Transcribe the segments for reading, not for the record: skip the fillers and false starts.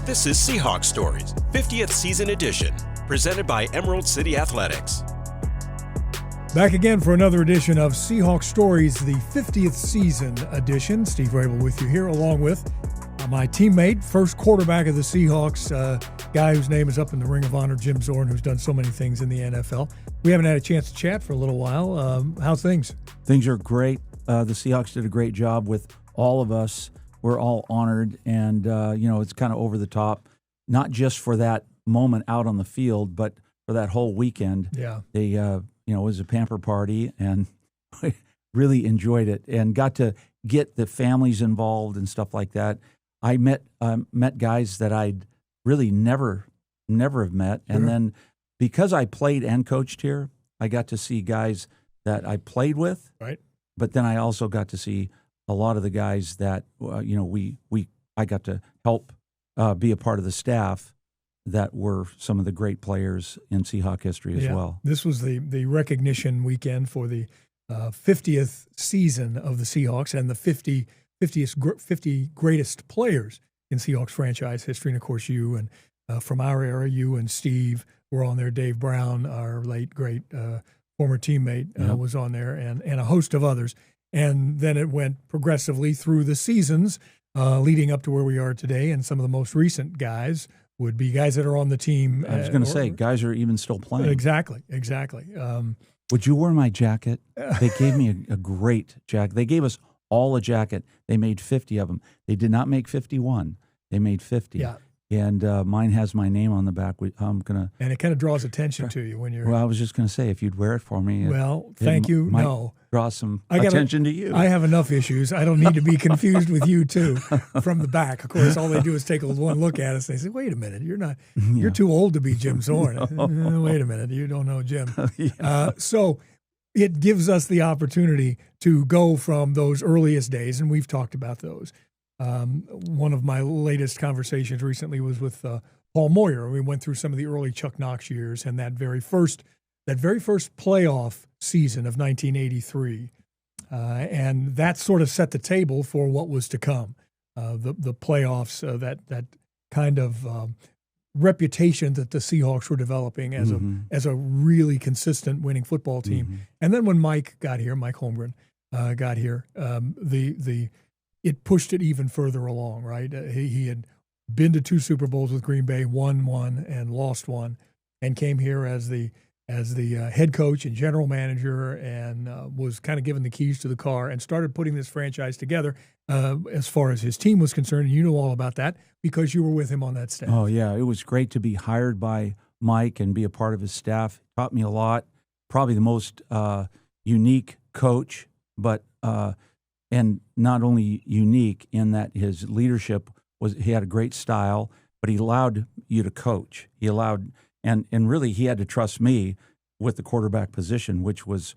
This is Seahawks Stories, 50th Season Edition, presented by Emerald City Athletics. Back again for another edition of Seahawks Stories, the 50th Season Edition. Steve Raible with you here, along with my teammate, first quarterback of the Seahawks, guy whose name is up in the Ring of Honor, Jim Zorn, who's done so many things in the NFL. We haven't had a chance to chat for a little while. How's things? Things are great. The Seahawks did a great job with all of us. We're all honored, and it's kind of over the top, not just for that moment out on the field, but for that whole weekend. Yeah, they, it was a pamper party, and we really enjoyed it, and got to get the families involved and stuff like that. I met guys that I'd really never have met, and then because I played and coached here, I got to see guys that I played with. Right. But then I also got to see a lot of the guys that I got to help be a part of the staff that were some of the great players in Seahawk history as well. This was the recognition weekend for the 50th season of the Seahawks and the 50 greatest players in Seahawks franchise history. And, of course, you and from our era, you and Steve were on there. Dave Brown, our late, great former teammate, was on there, and a host of others. And then it went progressively through the seasons leading up to where we are today. And some of the most recent guys would be guys that are on the team. I was going to say, guys are even still playing. Exactly. Would you wear my jacket? They gave me a great jacket. They gave us all a jacket. They made 50 of them. They did not make 51. They made 50. Yeah. And mine has my name on the back. I'm gonna. And it kind of draws attention to you when you're. Well, I was just going to say, if you'd wear it for me. Well, thank you. No. Draw some attention to you. I have enough issues. I don't need to be confused with you too. From the back, of course, all they do is take one look at us. They say, "Wait a minute, you're not. You're too old to be Jim Zorn." Wait a minute, you don't know Jim. So it gives us the opportunity to go from those earliest days, and we've talked about those. One of my latest conversations recently was with Paul Moyer. We went through some of the early Chuck Knox years and that very first playoff season of 1983, and that sort of set the table for what was to come. The playoffs, that kind of reputation that the Seahawks were developing as a really consistent winning football team. Mm-hmm. And then when Mike Holmgren got here, it pushed it even further along, right? He had been to 2 Super Bowls with Green Bay, won one and lost one, and came here as the head coach and general manager, and was kind of given the keys to the car and started putting this franchise together as far as his team was concerned. And you know all about that because you were with him on that staff. Oh, yeah. It was great to be hired by Mike and be a part of his staff. Taught me a lot. Probably the most unique coach, but and not only unique in that his leadership he had a great style, but he allowed you to coach. He allowed, and really he had to trust me with the quarterback position, which was,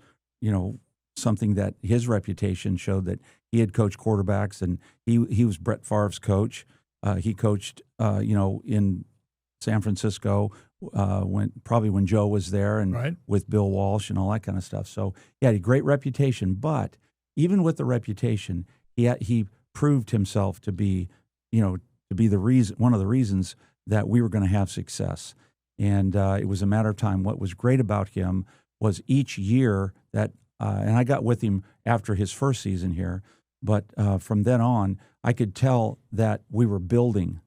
something that his reputation showed that he had coached quarterbacks, and he was Brett Favre's coach. He coached, in San Francisco when Joe was there, and with Bill Walsh and all that kind of stuff. So he had a great reputation, but even with the reputation, he proved himself to be, the reason, one of the reasons that we were going to have success. And it was a matter of time. What was great about him was each year that, and I got with him after his first season here, but from then on, I could tell that we were building.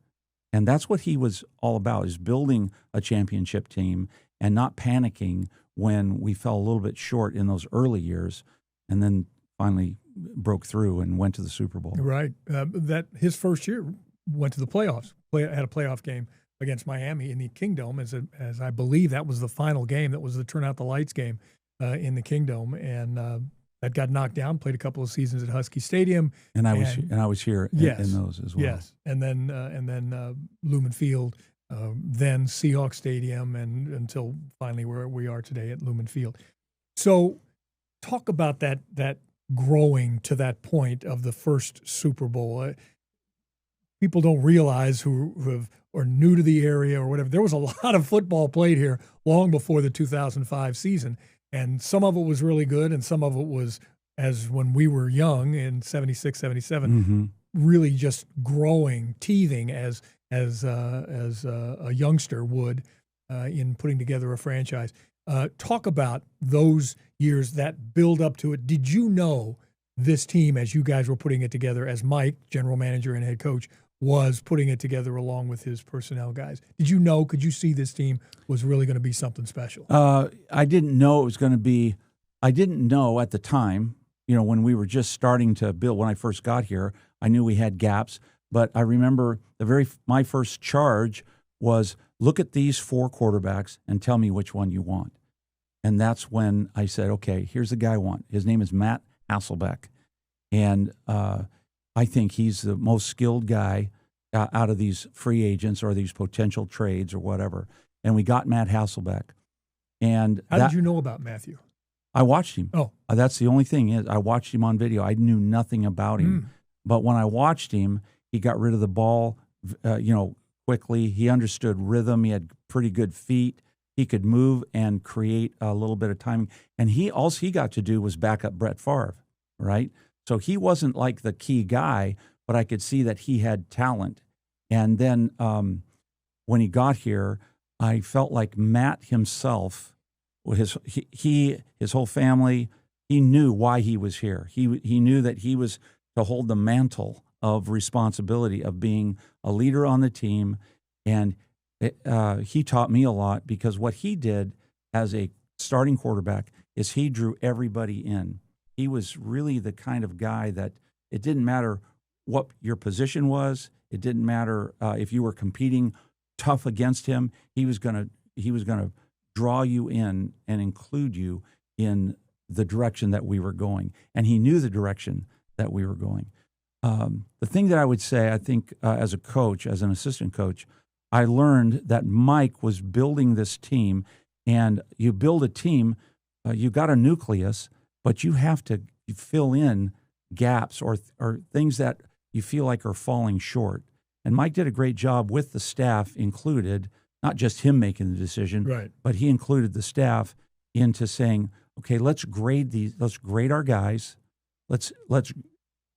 And that's what he was all about, is building a championship team and not panicking when we fell a little bit short in those early years. And then finally broke through and went to the Super Bowl. Right. That his first year went to the playoffs. Had a playoff game against Miami in the Kingdome, as I believe that was the final game. That was the turn out the lights game in the Kingdome, and that got knocked down. Played a couple of seasons at Husky Stadium, and I was here in those as well. Yes, and then Lumen Field, then Seahawks Stadium, and until finally where we are today at Lumen Field. So, talk about that growing to that point of the first Super Bowl. People don't realize who are new to the area or whatever. There was a lot of football played here long before the 2005 season, and some of it was really good, and some of it was, as when we were young in 76, 77, really just growing, teething as as a youngster would in putting together a franchise. Talk about those years that build up to it. Did you know this team, as you guys were putting it together, as Mike, general manager and head coach, was putting it together along with his personnel guys? Did you know, could you see this team was really going to be something special? I didn't know it was going to be. I didn't know at the time, when we were just starting to build, when I first got here, I knew we had gaps. But I remember my first charge was, look at these 4 quarterbacks and tell me which one you want. And that's when I said, okay, here's the guy I want. His name is Matt Hasselbeck. And I think he's the most skilled guy out of these free agents or these potential trades or whatever. And we got Matt Hasselbeck. And how did you know about Matthew? I watched him. Oh. That's the only thing is I watched him on video. I knew nothing about him. But when I watched him, he got rid of the ball, quickly. He understood rhythm. He had pretty good feet. He could move and create a little bit of timing. And all he got to do was back up Brett Favre, right? So he wasn't like the key guy, but I could see that he had talent. And then when he got here, I felt like Matt himself, his whole family, he knew why he was here. He knew that he was to hold the mantle of responsibility of being a leader on the team. And he taught me a lot, because what he did as a starting quarterback is he drew everybody in. He was really the kind of guy that it didn't matter what your position was. It didn't matter if you were competing tough against him. He was going to draw you in and include you in the direction that we were going. And he knew the direction that we were going. The thing that I would say, I think as a coach, as an assistant coach, I learned that Mike was building this team. And you build a team, you got a nucleus, but you have to fill in gaps or things that you feel like are falling short. And Mike did a great job with the staff included, not just him making the decision, right, but he included the staff into saying, okay, let's grade our guys, let's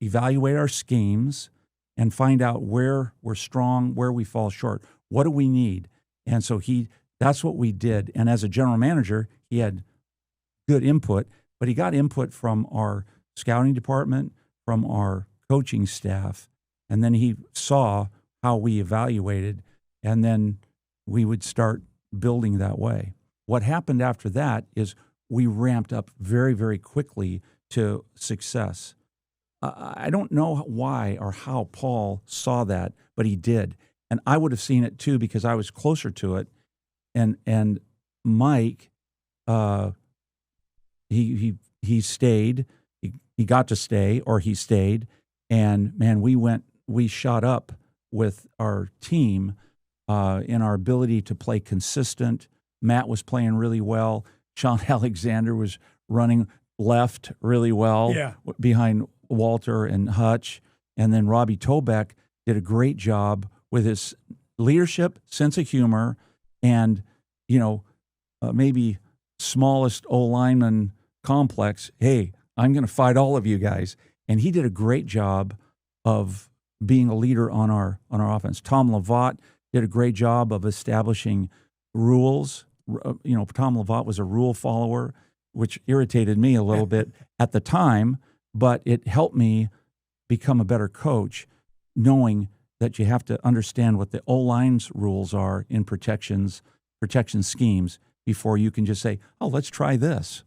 evaluate our schemes and find out where we're strong, where we fall short. What do we need? And so that's what we did. And as a general manager, he had good input, but he got input from our scouting department, from our coaching staff, and then he saw how we evaluated, and then we would start building that way. What happened after that is we ramped up very, very quickly to success. I don't know why or how Paul saw that, but he did. And I would have seen it too, because I was closer to it. And Mike, he stayed. He got to stay, or he stayed. And man, we shot up with our team in our ability to play consistent. Matt was playing really well. Sean Alexander was running left really well, behind Walter and Hutch. And then Robbie Tobeck did a great job with his leadership, sense of humor, and, maybe smallest O-lineman complex. Hey, I'm going to fight all of you guys. And he did a great job of being a leader on our offense. Tom Lavatt did a great job of establishing rules. Tom Lavatt was a rule follower, which irritated me a little bit at the time, but it helped me become a better coach, knowing that you have to understand what the O-line's rules are in protection schemes before you can just say, oh, let's try this.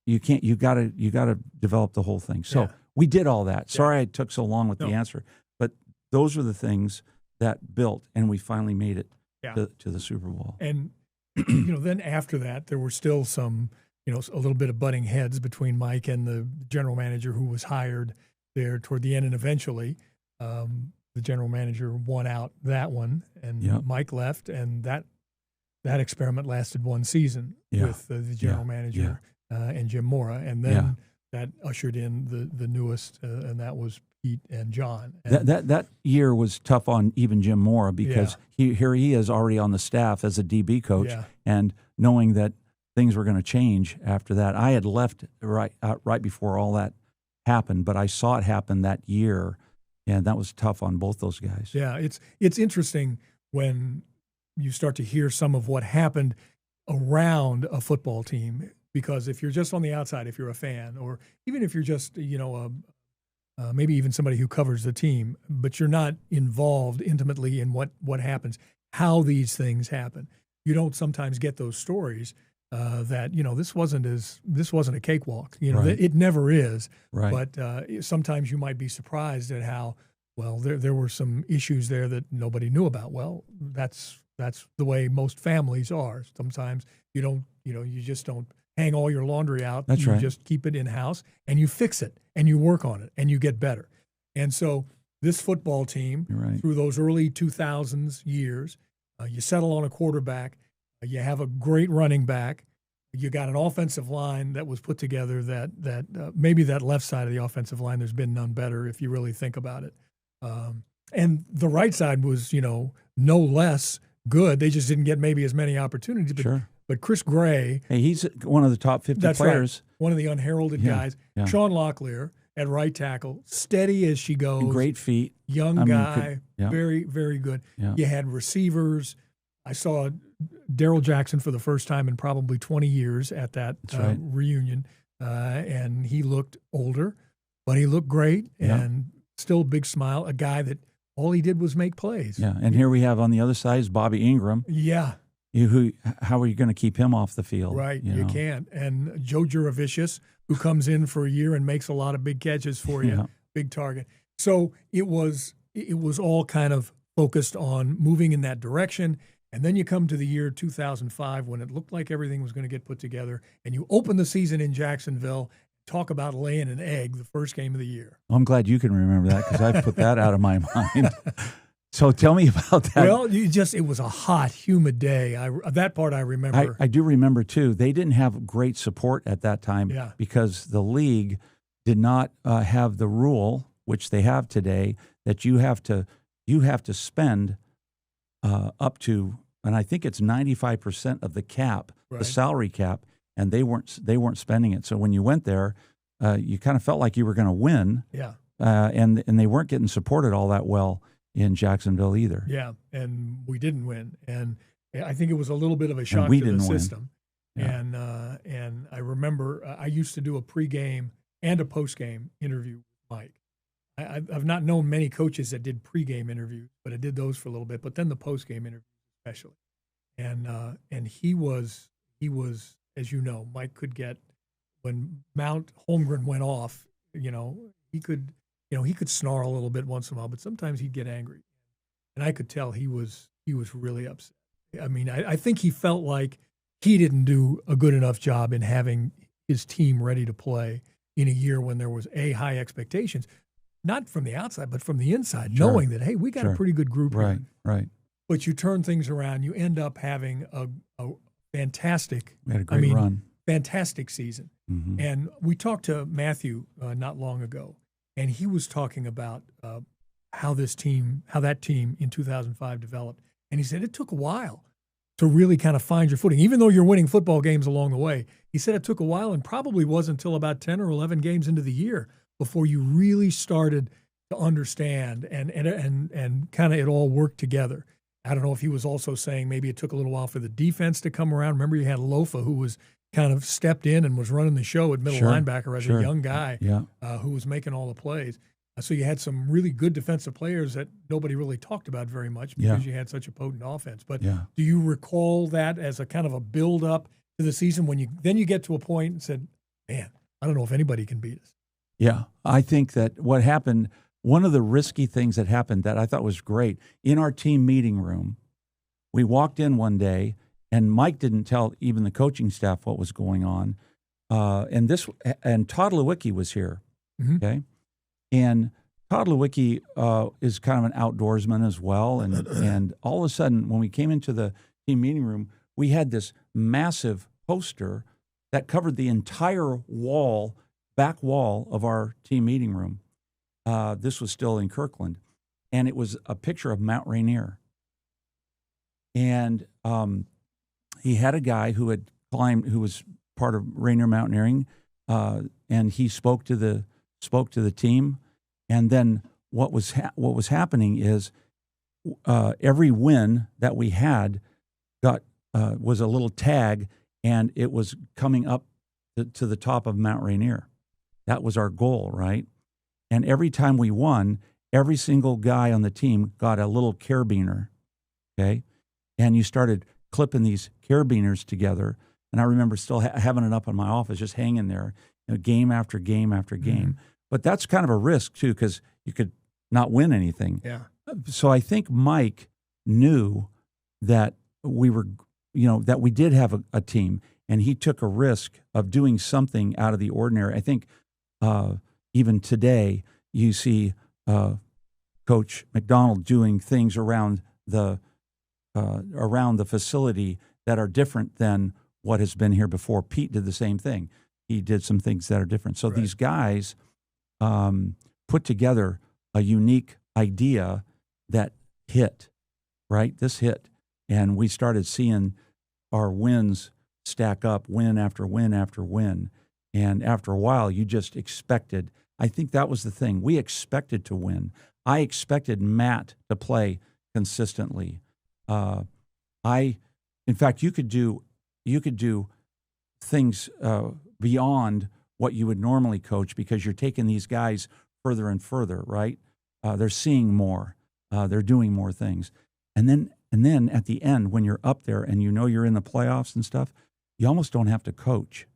You can't. You gotta develop the whole thing. So we did all that. Sorry I took so long with the answer, but those are the things that built, and we finally made it to the Super Bowl. And then after that, there were still some, a little bit of butting heads between Mike and the general manager who was hired there toward the end, and eventually the general manager won out that one, and Mike left, and that experiment lasted one season with the general manager and Jim Mora, and then that ushered in the newest, and that was Pete and John. And that year was tough on even Jim Mora, because he is already on the staff as a DB coach, and knowing that things were going to change after that. I had left right before all that happened, but I saw it happen that year, And that was tough on both those guys. Yeah, it's interesting when you start to hear some of what happened around a football team, because if you're just on the outside, if you're a fan, or even if you're just, maybe even somebody who covers the team, but you're not involved intimately in what happens, how these things happen, you don't sometimes get those stories that, this wasn't a cakewalk. Right. It never is. Right. But sometimes you might be surprised at how, well, there were some issues there that nobody knew about. Well, that's the way most families are. Sometimes you just don't hang all your laundry out. That's you right. just keep it in-house, and you fix it, and you work on it, and you get better. And so this football team, Right. through those early 2000s years, you settle on a quarterback, you have a great running back, you got an offensive line that was put together that maybe that left side of the offensive line, there's been none better if you really think about it. And the right side was, no less good. They just didn't get maybe as many opportunities. But, Sure. But Chris Gray, Hey, he's one of the top 50 that's players. right, one of the unheralded guys. Yeah. Sean Locklear at right tackle, steady as she goes. And great feet. Young guy, yeah. very, very good. Yeah. You had receivers. I saw Darrell Jackson for the first time in probably 20 years at that right. reunion, and he looked older, but he looked great and still a big smile, a guy that all he did was make plays. Yeah, and here we have on the other side is Bobby Ingram. Yeah. How are you going to keep him off the field? Right, you can't. And Joe Juravicius, who comes in for a year and makes a lot of big catches for you, big target. So it was all kind of focused on moving in that direction. And then you come to the year 2005 when it looked like everything was going to get put together, and you open the season in Jacksonville. Talk about laying an egg, the first game of the year. I'm glad you can remember that because I've put that out of my mind. So tell me about that. Well, it was a hot, humid day. That part I remember. I do remember, too. They didn't have great support at that time because the league did not have the rule, which they have today, that you have to spend up to, and I think it's 95% of the cap, the salary cap, and they weren't spending it. So when you went there, you kind of felt like you were going to win. Yeah. And they weren't getting supported all that well in Jacksonville either. Yeah, and we didn't win, and I think it was a little bit of a shock to the system. Yeah. And I remember I used to do a pregame and a postgame interview with Mike. I've not known many coaches that did pregame interviews, but I did those for a little bit. But then the postgame interview especially, and he was, as you know, Mike could get when Mount Holmgren went off. He could snarl a little bit once in a while, but sometimes he'd get angry, and I could tell he was really upset. I mean, I think he felt like he didn't do a good enough job in having his team ready to play in a year when there was high expectations. Not from the outside, but from the inside, knowing that, hey, we got a pretty good group here. Right. But you turn things around. You end up having a fantastic, We had a great run. Fantastic season. Mm-hmm. And we talked to Matthew not long ago, and he was talking about how that team in 2005 developed. And he said it took a while to really kind of find your footing. Even though you're winning football games along the way, he said it took a while and probably wasn't until about 10 or 11 games into the year before you really started to understand and kind of it all worked together. I don't know if he was also saying maybe it took a little while for the defense to come around. Remember, you had Lofa, who was kind of stepped in and was running the show at middle linebacker as a young guy who was making all the plays. So you had some really good defensive players that nobody really talked about very much because you had such a potent offense. But do you recall that as a kind of a build-up to the season when you get to a point and said, man, I don't know if anybody can beat us? Yeah, I think that what happened, one of the risky things that happened that I thought was great, in our team meeting room, we walked in one day, and Mike didn't tell even the coaching staff what was going on. And Todd Lewicki was here, okay? And Todd Lewicki is kind of an outdoorsman as well. And all of a sudden, when we came into the team meeting room, we had this massive poster that covered the entire back wall of our team meeting room. This was still in Kirkland. And it was a picture of Mount Rainier. And he had a guy who had climbed, who was part of Rainier Mountaineering, and he spoke to the team. And then what was happening is every win that we had was a little tag, and it was coming up to the top of Mount Rainier. That was our goal, right? And every time we won, every single guy on the team got a little carabiner, okay? And you started clipping these carabiners together. And I remember still having it up in my office, just hanging there, game after game after game. But that's kind of a risk, too, because you could not win anything. Yeah. So I think Mike knew that we were, that we did have a team, and he took a risk of doing something out of the ordinary. I think even today you see Coach McDonald doing things around the facility that are different than what has been here before. Pete did the same thing. He did some things that are different. So these guys put together a unique idea that hit, right? This hit. And we started seeing our wins stack up, win after win after win. And after a while, you just expected. I think that was the thing. We expected to win. I expected Matt to play consistently. In fact, you could do things beyond what you would normally coach, because you're taking these guys further and further, right? They're seeing more. They're doing more things. And then at the end, when you're up there and you're in the playoffs and stuff, you almost don't have to coach.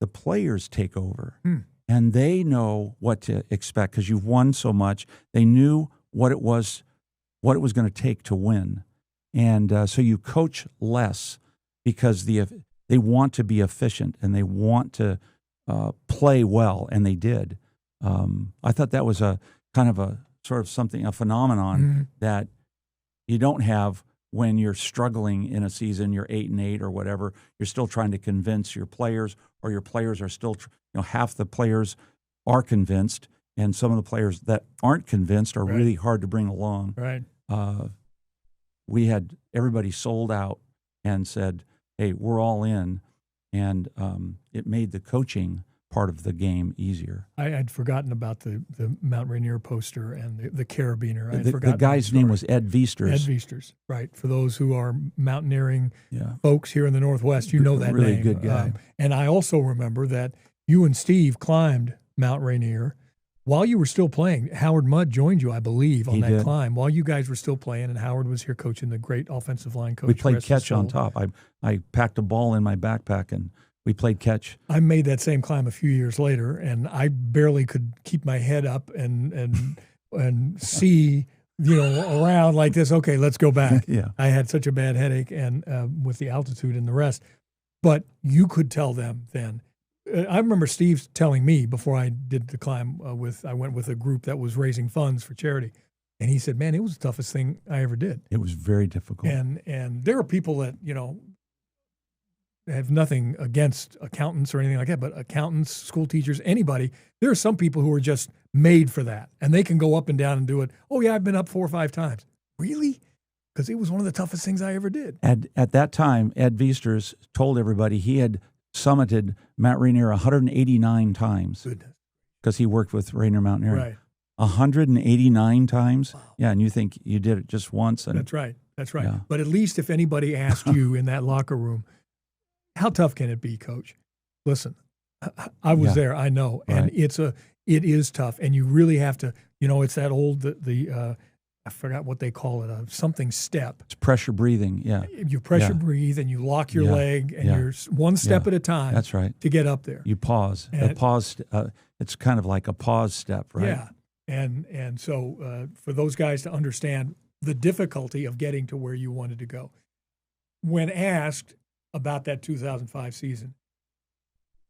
The players take over, and they know what to expect because you've won so much. They knew what it was going to take to win. And so you coach less because they want to be efficient and they want to play well, and they did. I thought that was a kind of a sort of something, a phenomenon that you don't have when you're struggling in a season. You're 8-8 or whatever. You're still trying to convince your players, or your players are still, half the players are convinced, and some of the players that aren't convinced are really hard to bring along. Right. We had everybody sold out and said, hey, we're all in. And it made the coaching part of the game easier. I'd forgotten about the Mount Rainier poster and the carabiner. The guy's name was Ed Viesters. Ed Viesters, right. For those who are mountaineering folks here in the Northwest, you know that really name. Really good guy. And I also remember that you and Steve climbed Mount Rainier while you were still playing. Howard Mudd joined you, I believe, on that climb while you guys were still playing, and Howard was here coaching, the great offensive line coach. We played catch on top. I packed a ball in my backpack, and we played catch. I made that same climb a few years later, and I barely could keep my head up and see, around like this. Okay, let's go back. I had such a bad headache, and with the altitude and the rest. But you could tell them then. I remember Steve telling me before I did the climb I went with a group that was raising funds for charity, and he said, "Man, it was the toughest thing I ever did." It was very difficult. And there are people that have nothing against accountants or anything like that, but accountants, school teachers, anybody. There are some people who are just made for that, and they can go up and down and do it. Oh yeah, I've been up 4 or 5 times. Really? Because it was one of the toughest things I ever did. At that time, Ed Viesters told everybody he had summited Mount Rainier 189 times. Goodness. Because he worked with Rainier Mountaineering. Right. 189 times? Wow. Yeah, and you think you did it just once. And That's right. Yeah. But at least if anybody asked you in that locker room, how tough can it be, Coach? Listen, I was there, I know. And it is tough. And you really have to, it's that old, I forgot what they call it, something step. It's pressure breathing, yeah. You pressure breathe and you lock your leg and you're one step at a time. That's right. To get up there. You pause. It's kind of like a pause step, right? Yeah. And so for those guys to understand the difficulty of getting to where you wanted to go. When asked about that 2005 season,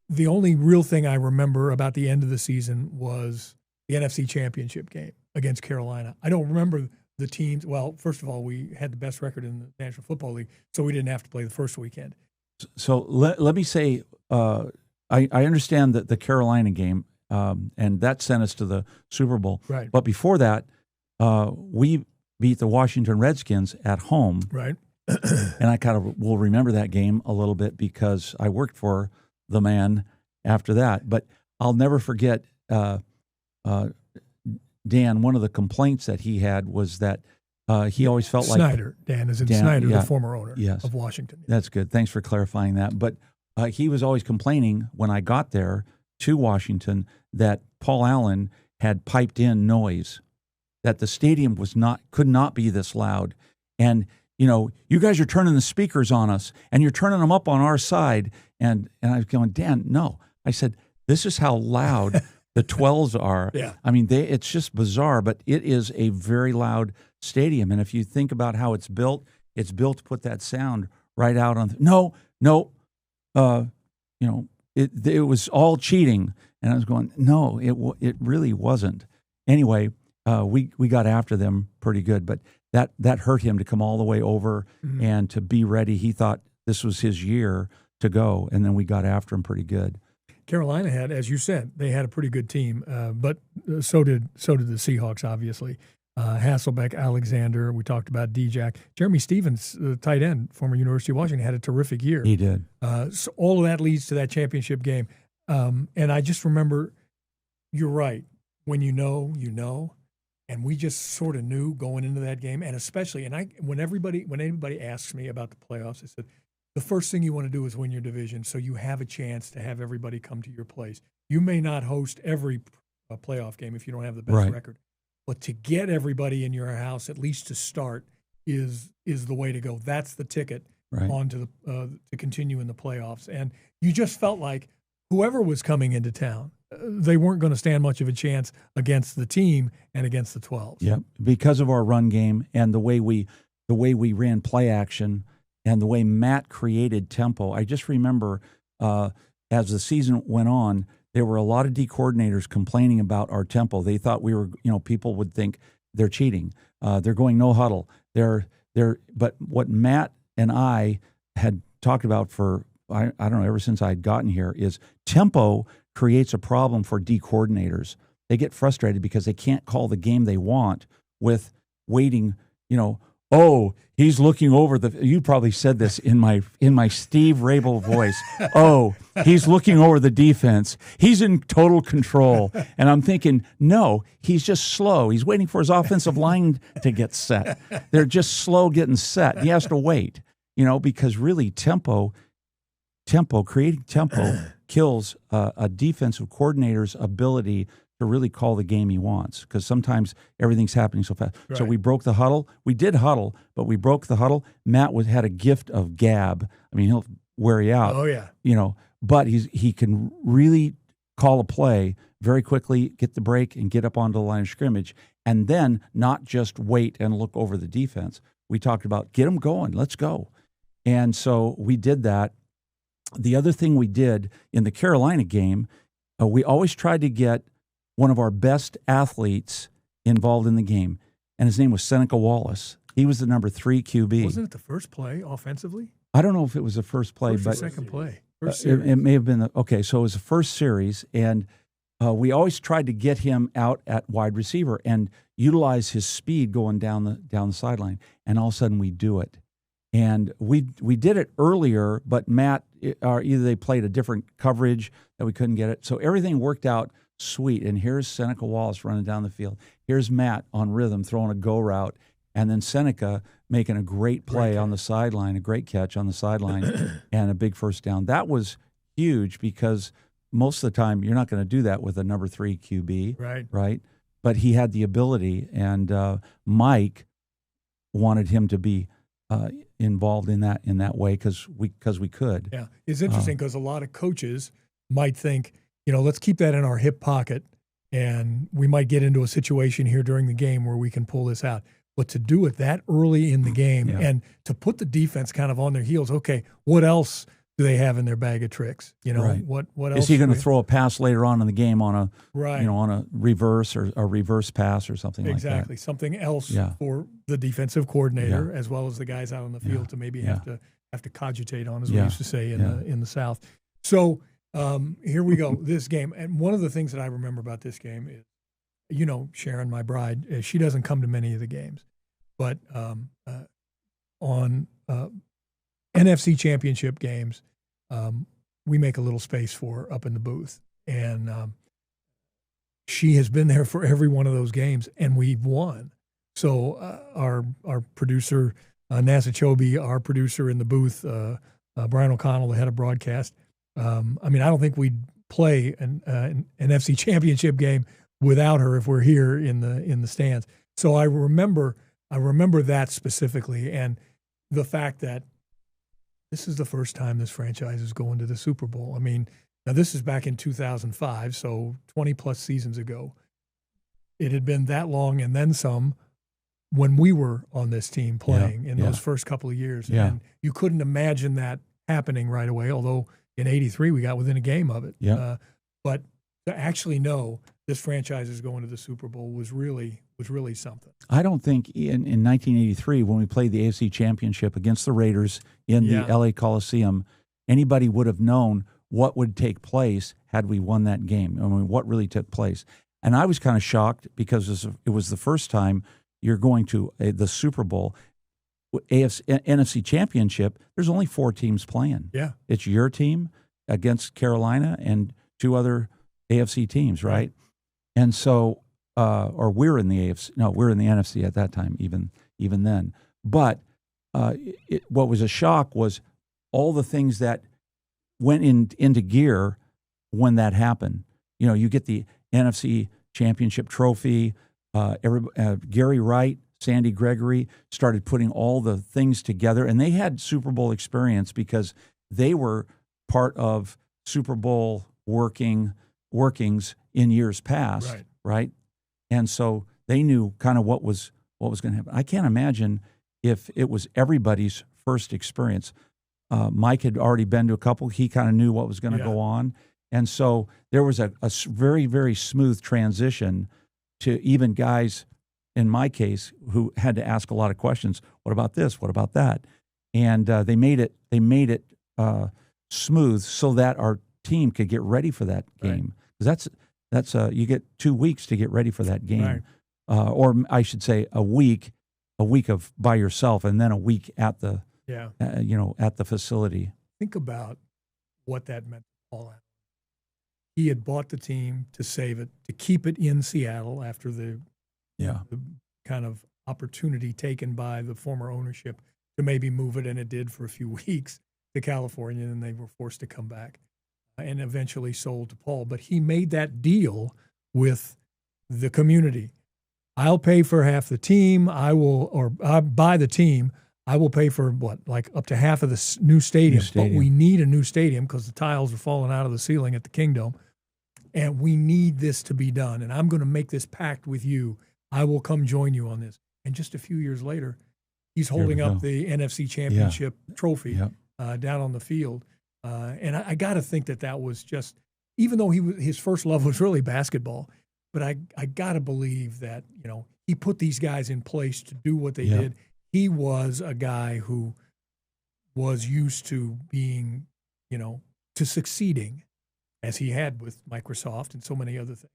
the only real thing I remember about the end of the season was the NFC Championship game against Carolina. I don't remember the teams. Well, first of all, we had the best record in the National Football League, so we didn't have to play the first weekend. So let me say, I understand that the Carolina game, and that sent us to the Super Bowl. Right. But before that, we beat the Washington Redskins at home. Right. And I kind of will remember that game a little bit because I worked for the man after that. But I'll never forget Dan, one of the complaints that he had was that he always felt Snyder. Dan is in Dan, Snyder, yeah. the former owner Yes. of Washington. That's good. Thanks for clarifying that. But he was always complaining when I got there to Washington that Paul Allen had piped in noise, that the stadium could not be this loud. And, you guys are turning the speakers on us and you're turning them up on our side. And I was going, Dan, no. I said, this is how loud the 12s are. Yeah. I mean, it's just bizarre, but it is a very loud stadium. And if you think about how it's built to put that sound right out on. It was all cheating. And I was going, no, it really wasn't. Anyway, we got after them pretty good, but that hurt him to come all the way over and to be ready. He thought this was his year to go, and then we got after him pretty good. Carolina had, as you said, they had a pretty good team, but so did the Seahawks, obviously. Hasselbeck, Alexander, we talked about D-Jack. Jeremy Stevens, the tight end, former University of Washington, had a terrific year. He did. So all of that leads to that championship game. And I just remember, you're right. When you know. And we just sort of knew going into that game. And especially, when anybody asks me about the playoffs, I said, the first thing you want to do is win your division so you have a chance to have everybody come to your place. You may not host every playoff game if you don't have the best record. But to get everybody in your house, at least to start, is the way to go. That's the ticket on to to continue in the playoffs. And you just felt like whoever was coming into town, they weren't going to stand much of a chance against the team and against the 12s. Yeah, because of our run game and the way we ran play action and the way Matt created tempo. I just remember as the season went on, there were a lot of D coordinators complaining about our tempo. They thought we were, people would think they're cheating. They're going no huddle. But what Matt and I had talked about for, I don't know, ever since I'd gotten here is tempo creates a problem for D coordinators. They get frustrated because they can't call the game they want with waiting, oh, he's looking over you probably said this in my Steve Raible voice. Oh, he's looking over the defense. He's in total control. And I'm thinking, no, he's just slow. He's waiting for his offensive line to get set. They're just slow getting set. He has to wait, because really creating tempo kills a defensive coordinator's ability to really call the game he wants, because sometimes everything's happening so fast. Right. So we broke the huddle. We did huddle, but we broke the huddle. Matt had a gift of gab. I mean, he'll wear you out. Oh, yeah. But he can really call a play very quickly, get the break, and get up onto the line of scrimmage, and then not just wait and look over the defense. We talked about get them going. Let's go. And so we did that. The other thing we did in the Carolina game, we always tried to get one of our best athletes involved in the game, and his name was Seneca Wallace. He was the number 3 QB. Wasn't it the first play offensively? I don't know if it was the first play, but second play. It may have been okay. So it was the first series, and we always tried to get him out at wide receiver and utilize his speed going down the sideline. And all of a sudden, we do it. And we did it earlier, but Matt, either they played a different coverage that we couldn't get it. So everything worked out sweet. And here's Seneca Wallace running down the field. Here's Matt on rhythm throwing a go route. And then Seneca making a great play on the sideline, a great catch on the sideline, and a big first down. That was huge because most of the time you're not going to do that with a number 3 QB. Right? But he had the ability, and Mike wanted him to be involved in that way because we could. Yeah, it's interesting because a lot of coaches might think, let's keep that in our hip pocket, and we might get into a situation here during the game where we can pull this out. But to do it that early in the game and to put the defense kind of on their heels, okay, what else do they have in their bag of tricks? What else? Is he going to throw a pass later on in the game on a on a reverse or a reverse pass or something like that? Exactly, something else for the defensive coordinator as well as the guys out on the field to maybe have to cogitate on, as we used to say in the South. So here we go, this game. And one of the things that I remember about this game is, Sharon, my bride, she doesn't come to many of the games, but on NFC Championship games, we make a little space for her up in the booth. And she has been there for every one of those games, and we've won. So our producer, NASA Chobe, our producer in the booth, Brian O'Connell, the head of broadcast. I don't think we'd play an NFC Championship game without her if we're here in the stands. So I remember that specifically, and the fact that this is the first time this franchise is going to the Super Bowl. I mean, now this is back in 2005, so 20-plus seasons ago. It had been that long and then some when we were on this team playing in those first couple of years. Yeah. And you couldn't imagine that happening right away, although in 83 we got within a game of it. Yeah. But to actually know this franchise is going to the Super Bowl was really something. I don't think in 1983, when we played the AFC Championship against the Raiders in the LA Coliseum, anybody would have known what would take place had we won that game. I mean, what really took place. And I was kind of shocked because it was the first time you're going to the Super Bowl. NFC Championship, there's only 4 teams playing. Yeah. It's your team against Carolina and 2 other AFC teams, right? And so, or we're in the AFC. No, we're in the NFC at that time, even then. But what was a shock was all the things that went into gear when that happened. You know, you get the NFC Championship trophy. Gary Wright, Sandy Gregory started putting all the things together, and they had Super Bowl experience because they were part of Super Bowl workings in years past, right? And so they knew kind of what was going to happen. I can't imagine if it was everybody's first experience. Mike had already been to a couple. He kind of knew what was going to go on. And so there was a very, very smooth transition to even guys, in my case, who had to ask a lot of questions. What about this? What about that? And they made it smooth so that our team could get ready for that game. Because that's you get 2 weeks to get ready for that game, or I should say a week of by yourself, and then a week at the at the facility. Think about what that meant to Paul. He had bought the team to save it, to keep it in Seattle after the kind of opportunity taken by the former ownership to maybe move it, and it did for a few weeks to California, and they were forced to come back and eventually sold to Paul. But he made that deal with the community. I'll pay for half the team. I'll buy the team. I will pay for like up to half of the new stadium. But we need a new stadium because the tiles are falling out of the ceiling at the Kingdome. And we need this to be done. And I'm going to make this pact with you. I will come join you on this. And just a few years later, he's holding up the NFC Championship trophy down on the field. And I got to think that was just, even though his first love was really basketball, but I got to believe that, he put these guys in place to do what they did. He was a guy who was used to being, to succeeding, as he had with Microsoft and so many other things.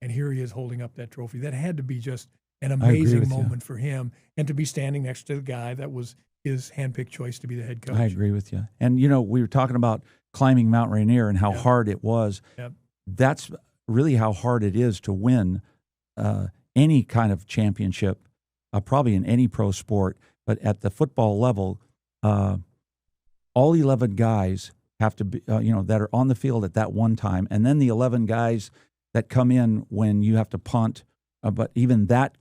And here he is holding up that trophy. That had to be just an amazing moment for him, and to be standing next to the guy that was his handpicked choice to be the head coach. I agree with you. And, we were talking about climbing Mount Rainier and how hard it was. Yep. That's really how hard it is to win any kind of championship, probably in any pro sport. But at the football level, all 11 guys have to be, that are on the field at that one time, and then the 11 guys that come in when you have to punt, but even that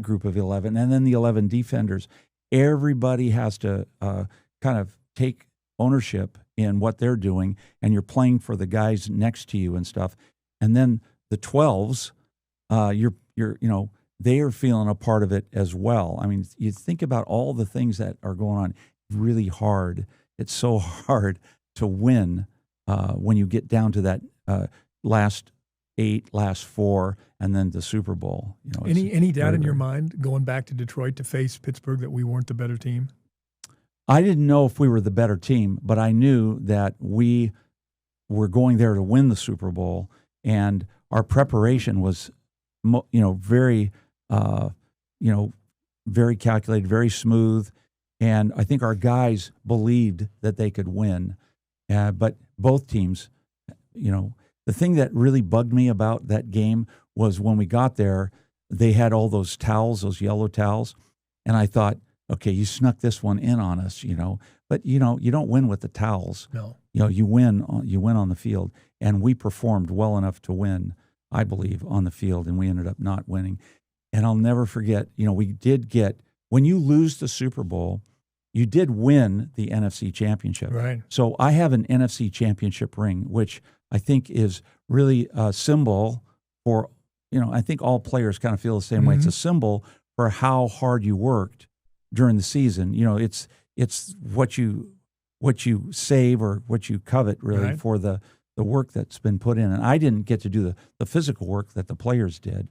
group of 11, and then the 11 defenders, everybody has to kind of take ownership in what they're doing, and you're playing for the guys next to you and stuff. And then the 12s, they are feeling a part of it as well. I mean, you think about all the things that are going on. Really hard. It's so hard to win when you get down to that last 8, last 4, and then the Super Bowl. Any doubt in your mind going back to Detroit to face Pittsburgh that we weren't the better team? I didn't know if we were the better team, but I knew that we were going there to win the Super Bowl, and our preparation was, very, very calculated, very smooth, and I think our guys believed that they could win. But both teams, the thing that really bugged me about that game was when we got there, they had all those towels, those yellow towels. And I thought, okay, you snuck this one in on us, But, you don't win with the towels. No. You win on the field. And we performed well enough to win, I believe, on the field. And we ended up not winning. And I'll never forget, we did get, when you lose the Super Bowl, you did win the NFC Championship. Right. So I have an NFC Championship ring, which I think is really a symbol for, I think all players kind of feel the same way. It's a symbol for how hard you worked during the season. It's what you save or what you covet really for the work that's been put in. And I didn't get to do the physical work that the players did.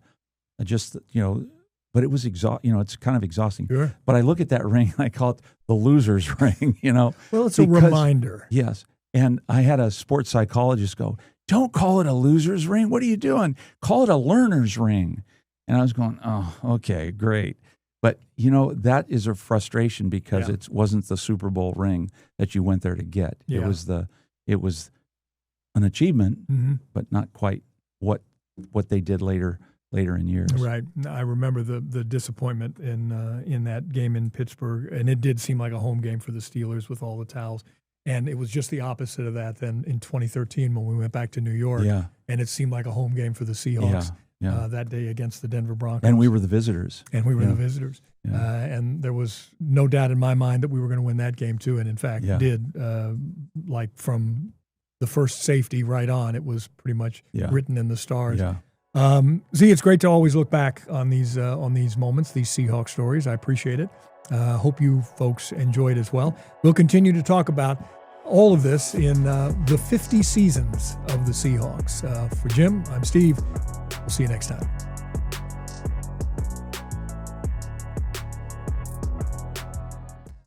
But it was it's kind of exhausting. Sure. But I look at that ring, I call it the loser's ring, Well, it's a reminder. Yes. And I had a sports psychologist go, don't call it a loser's ring. What are you doing? Call it a learner's ring. And I was going, oh, okay, great. But, that is a frustration because it wasn't the Super Bowl ring that you went there to get. Yeah. It was an achievement, but not quite what they did later in years. Right. I remember the disappointment in that game in Pittsburgh, and it did seem like a home game for the Steelers with all the towels. And it was just the opposite of that then in 2013 when we went back to New York, and it seemed like a home game for the Seahawks that day against the Denver Broncos. And we were the visitors. The visitors. Yeah. And there was no doubt in my mind that we were going to win that game too, and in fact did. Like from the first safety right on, it was pretty much written in the stars. Yeah. Z, it's great to always look back on these moments, these Seahawks stories. I appreciate it. Hope you folks enjoyed as well. We'll continue to talk about all of this in the 50 seasons of the Seahawks. For Jim, I'm Steve. We'll see you next time.